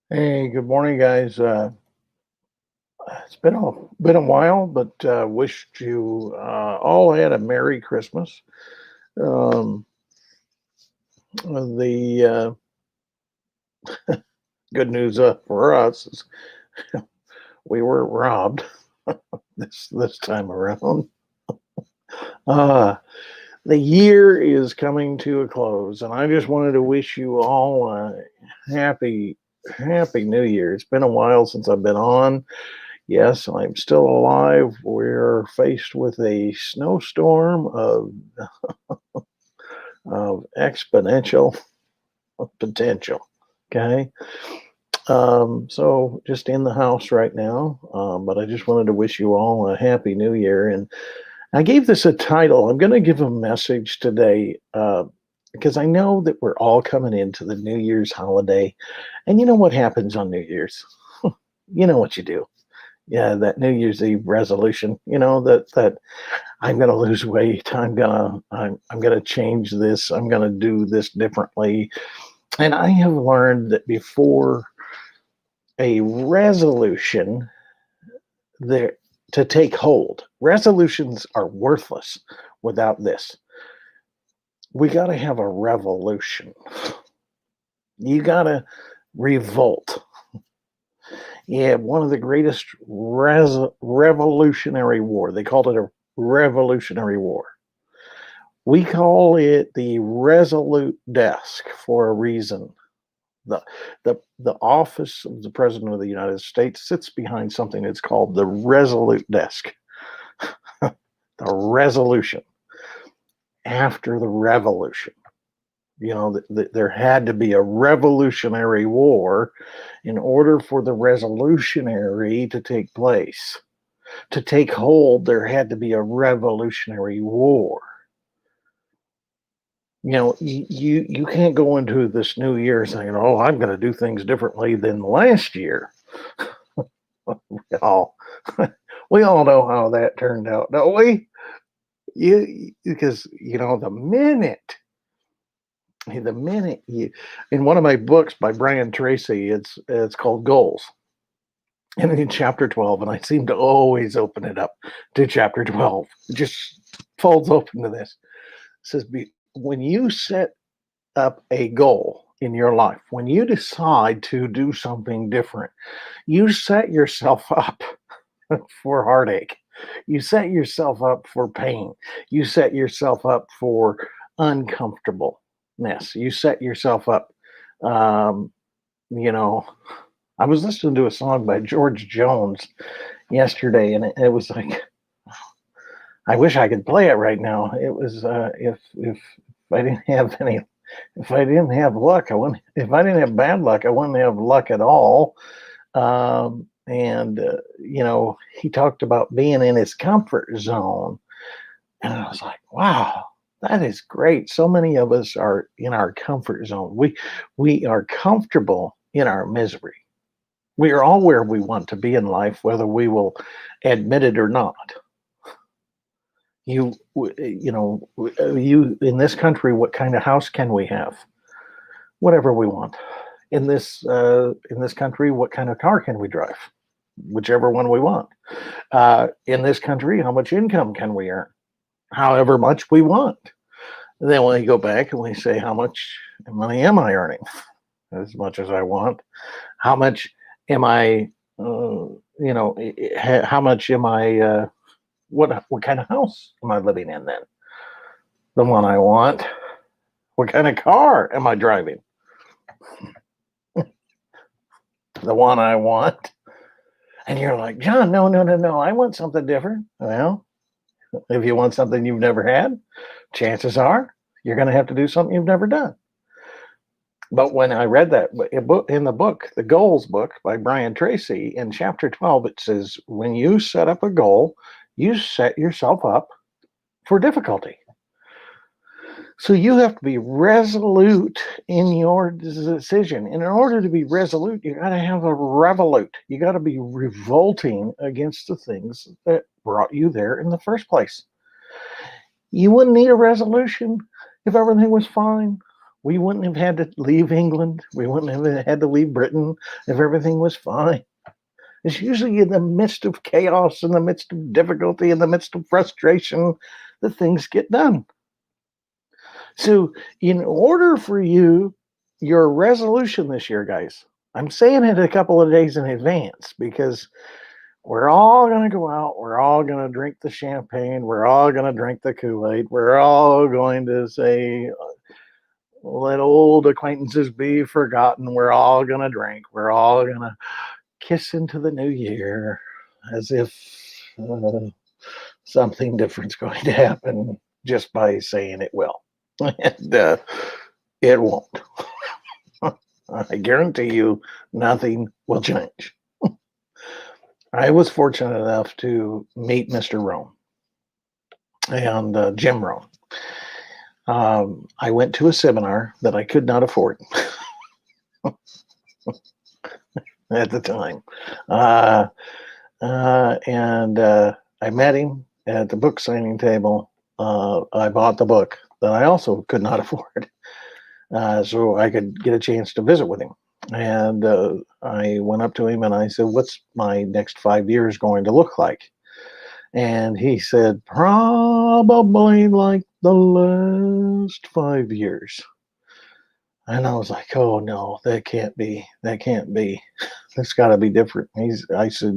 Hey, good morning, guys. It's been a while, but wished you all had a Merry Christmas. Um, the good news for us is we were robbed this time around. Uh, the year is coming to a close, and I just wanted to wish you all a happy New Year. It's been a while since I've been on. Yes, I'm still alive. We're faced with a snowstorm of exponential potential. Okay. So just in the house right now. But I just wanted to wish you all a happy new year. And I gave this a title. I'm going to give a message today because I know that we're all coming into the New Year's holiday. And you know what happens on New Year's? You know what you do. Yeah, that New Year's Eve resolution, that I'm going to lose weight. I'm going to change this. I'm going to do this differently. And I have learned that before a resolution there to take hold, resolutions are worthless without this. We got to have a revolution. You got to revolt. Yeah, one of the greatest revolutionary war. They called it a revolutionary war. We call it the Resolute Desk for a reason. The, the office of the President of the United States sits behind something that's called the Resolute Desk, the resolution after the revolution. There had to be a revolutionary war in order for the resolutionary to take place. To take hold, there had to be a revolutionary war. You can't go into this new year saying, "Oh, I'm going to do things differently than last year." we all we all know how that turned out, don't we? You because the minute you in one of my books by Brian Tracy, it's called Goals, and in chapter 12, and I seem to always open it up to chapter 12. It just folds open to this. It says, when you set up a goal in your life, when you decide to do something different, you set yourself up for heartache. You set yourself up for pain. You set yourself up for uncomfortableness. You set yourself up. Um, you know, I was listening to a song by George Jones yesterday, and it was like, I wish I could play it right now. It was if I didn't have any if I didn't have luck, I wouldn't. If I didn't have bad luck, I wouldn't have luck at all. And he talked about being in his comfort zone, and I was like, wow, that is great. So many of us are in our comfort zone. We are comfortable in our misery. We are all where we want to be in life, whether we will admit it or not. You in this country, what kind of house can we have? Whatever we want. In this country, what kind of car can we drive? Whichever one we want. In this country, how much income can we earn? However much we want. And then when we go back and we say, how much money am I earning? As much as I want. How much am I? How much am I? What kind of house am I living in then? The one I want. What kind of car am I driving? The one I want. And you're like, John, no, no, no, no. I want something different. Well, if you want something you've never had, chances are you're going to have to do something you've never done. But when I read that in the book, the Goals book by Brian Tracy, in chapter 12, it says, when you set up a goal, you set yourself up for difficulty. So you have to be resolute in your decision. And in order to be resolute, you got to have a revolute. You got to be revolting against the things that brought you there in the first place. You wouldn't need a resolution if everything was fine. We wouldn't have had to leave England. We wouldn't have had to leave Britain if everything was fine. It's usually in the midst of chaos, in the midst of difficulty, in the midst of frustration that things get done. So, in order for you, your resolution this year, guys, I'm saying it a couple of days in advance because we're all going to go out. We're all going to drink the champagne. We're all going to drink the Kool-Aid. We're all going to say, let old acquaintances be forgotten. We're all going to drink. We're all going to kiss into the new year as if something different's going to happen just by saying it will. And it won't. I guarantee you nothing will change. I was fortunate enough to meet Mr. Rohn and Jim Rohn. I went to a seminar that I could not afford at the time. And I met him at the book signing table. I bought the book that I also could not afford, so I could get a chance to visit with him. And I went up to him and I said, "What's my next 5 years going to look like?" And he said, "Probably like the last 5 years." And I was like, "Oh no, that can't be. That can't be. That's got to be different." I said,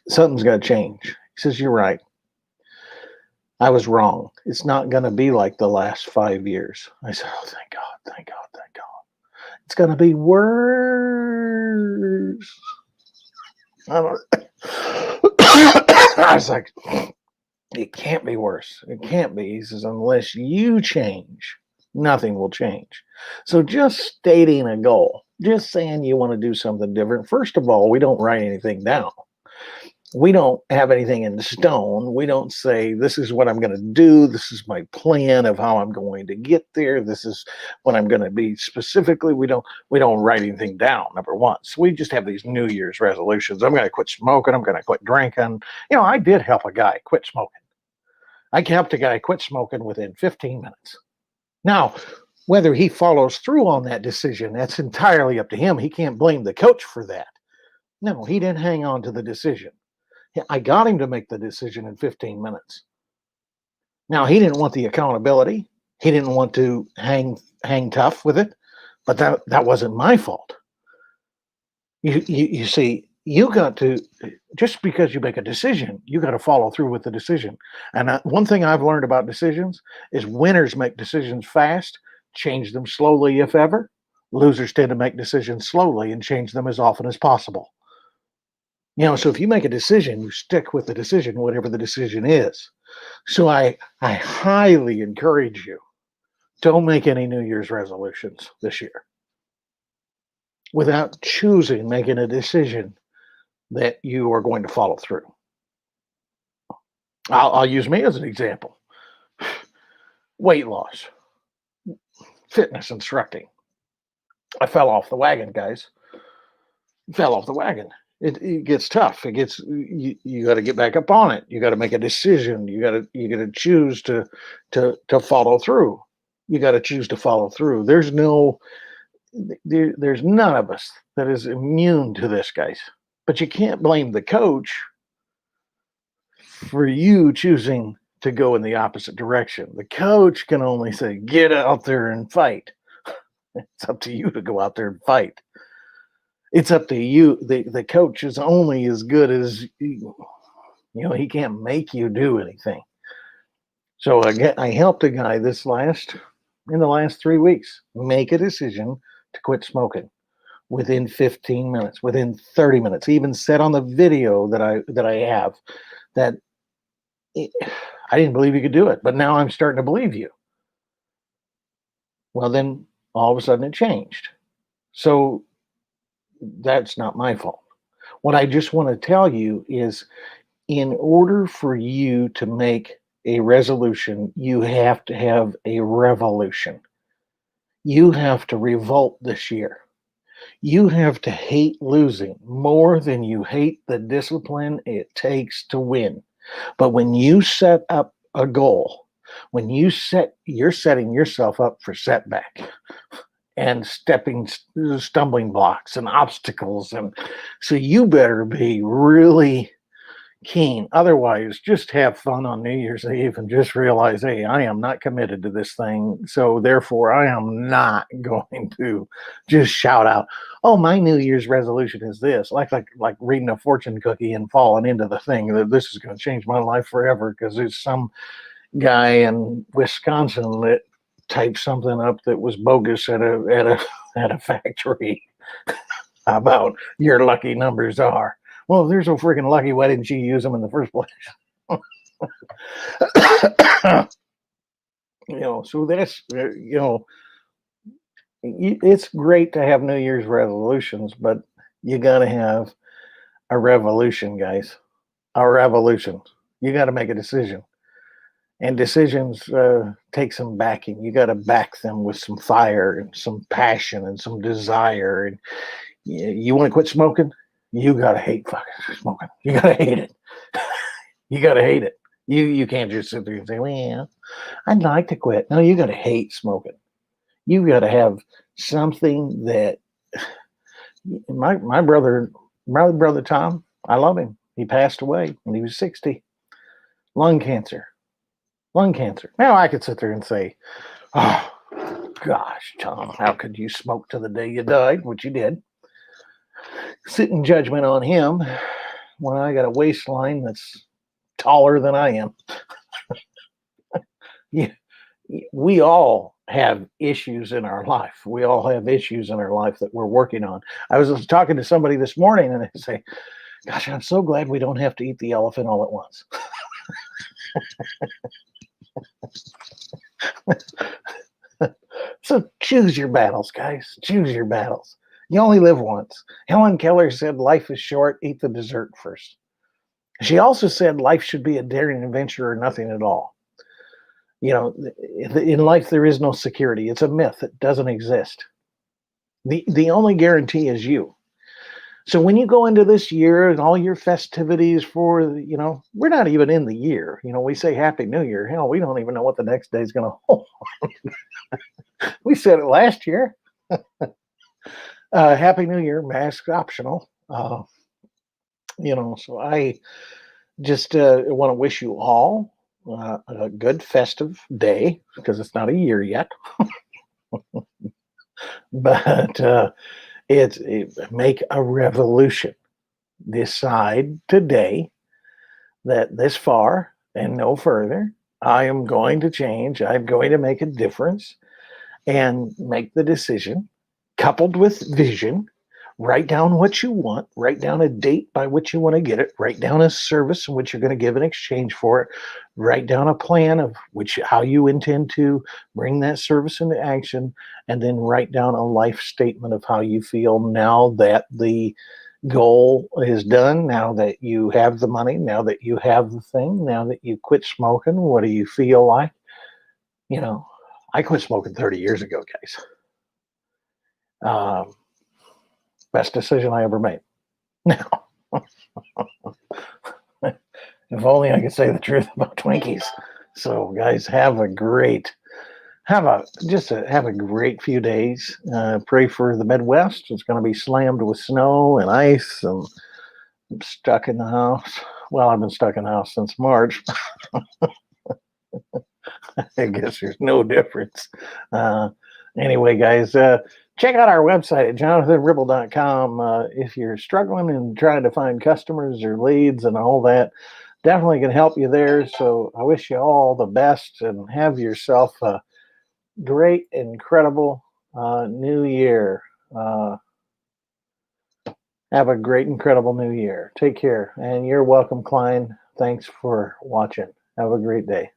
"Something's got to change." He says, "You're right. I was wrong. It's not going to be like the last 5 years." I said, "Oh, thank God, thank God, thank God. It's going to be worse." I was like, "It can't be worse. It can't be." He says, "Unless you change, nothing will change." So just stating a goal, just saying you want to do something different. First of all, we don't write anything down. We don't have anything in stone. We don't say, this is what I'm going to do. This is my plan of how I'm going to get there. This is what I'm going to be specifically. We don't write anything down, number one. So we just have these New Year's resolutions. I'm going to quit smoking. I'm going to quit drinking. I did help a guy quit smoking. I helped a guy quit smoking within 15 minutes. Now, whether he follows through on that decision, that's entirely up to him. He can't blame the coach for that. No, he didn't hang on to the decision. I got him to make the decision in 15 minutes. Now, he didn't want the accountability. He didn't want to hang tough with it, but that wasn't my fault. You see, you got to, just because you make a decision, you got to follow through with the decision. And one thing I've learned about decisions is winners make decisions fast, change them slowly, if ever. Losers tend to make decisions slowly and change them as often as possible. So if you make a decision, you stick with the decision, whatever the decision is. So I highly encourage you, don't make any New Year's resolutions this year without making a decision that you are going to follow through. I'll use me as an example. Weight loss, fitness instructing. I fell off the wagon, guys. Fell off the wagon. It gets tough. It gets you got to get back up on it. You got to make a decision. You got to choose to follow through. You got to choose to follow through. There's none of us that is immune to this, guys. But you can't blame the coach for you choosing to go in the opposite direction. The coach can only say, "Get out there and fight." It's up to you to go out there and fight. It's up to you. The coach is only as good as he can't make you do anything. So I helped a guy in the last 3 weeks make a decision to quit smoking within 15 minutes, within 30 minutes. He even said on the video that I have that I didn't believe you could do it, but now I'm starting to believe you. Well, then all of a sudden it changed. So that's not my fault. What I just want to tell you is, in order for you to make a resolution, you have to have a revolution. You have to revolt this year. You have to hate losing more than you hate the discipline it takes to win. But when you set up a goal, When you're setting yourself up for setback and stumbling blocks and obstacles, and so you better be really keen. Otherwise, just have fun on New Year's Eve and just realize, hey, I am not committed to this thing. So therefore, I am not going to just shout out, oh, my New Year's resolution is this. Like reading a fortune cookie and falling into the thing that this is going to change my life forever because there's some guy in Wisconsin that typed something up that was bogus at a factory about your lucky numbers are. Well, if they're so freaking lucky, why didn't you use them in the first place? So that's, it's great to have New Year's resolutions, but you got to have a revolution, guys. A revolution. You got to make a decision. And decisions take some backing. You got to back them with some fire and some passion and some desire. And you want to quit smoking? You gotta hate fucking smoking. You gotta hate it. You gotta hate it. You can't just sit there and say, well, I'd like to quit. No, you gotta hate smoking. You gotta have something that my brother Tom, I love him. He passed away when he was 60. Lung cancer. Now I could sit there and say, oh gosh, Tom, how could you smoke to the day you died, which you did. Sit in judgment on him when I got a waistline that's taller than I am. Yeah, we all have issues in our life. We all have issues in our life that we're working on. I was talking to somebody this morning and they say, gosh, I'm so glad we don't have to eat the elephant all at once. So choose your battles, guys. Choose your battles. You only live once. Helen Keller said, life is short, eat the dessert first. She also said life should be a daring adventure or nothing at all. In life, there is no security. It's a myth. It doesn't exist. The only guarantee is you. So when you go into this year and all your festivities we're not even in the year. We say Happy New Year. Hell, we don't even know what the next day is going to hold. We said it last year. Happy New Year, mask optional. So I just want to wish you all a good festive day because it's not a year yet. But make a revolution. Decide today that this far and no further, I am going to change. I'm going to make a difference and make the decision coupled with vision. Write down what you want, write down a date by which you want to get it, write down a service in which you're going to give in exchange for it, write down a plan of how you intend to bring that service into action, and then write down a life statement of how you feel now that the goal is done, now that you have the money, now that you have the thing, now that you quit smoking. What do you feel like? I quit smoking 30 years ago, guys. Best decision I ever made. Now, if only I could say the truth about Twinkies. So, guys, have a great few days. Pray for the Midwest. It's going to be slammed with snow and ice, and I'm stuck in the house. Well, I've been stuck in the house since March. I guess there's no difference. Anyway, guys, check out our website at jonathanribble.com. If you're struggling and trying to find customers or leads and all that, definitely can help you there. So I wish you all the best and have yourself a great, incredible new year. Have a great, incredible new year. Take care. And you're welcome, Klein. Thanks for watching. Have a great day.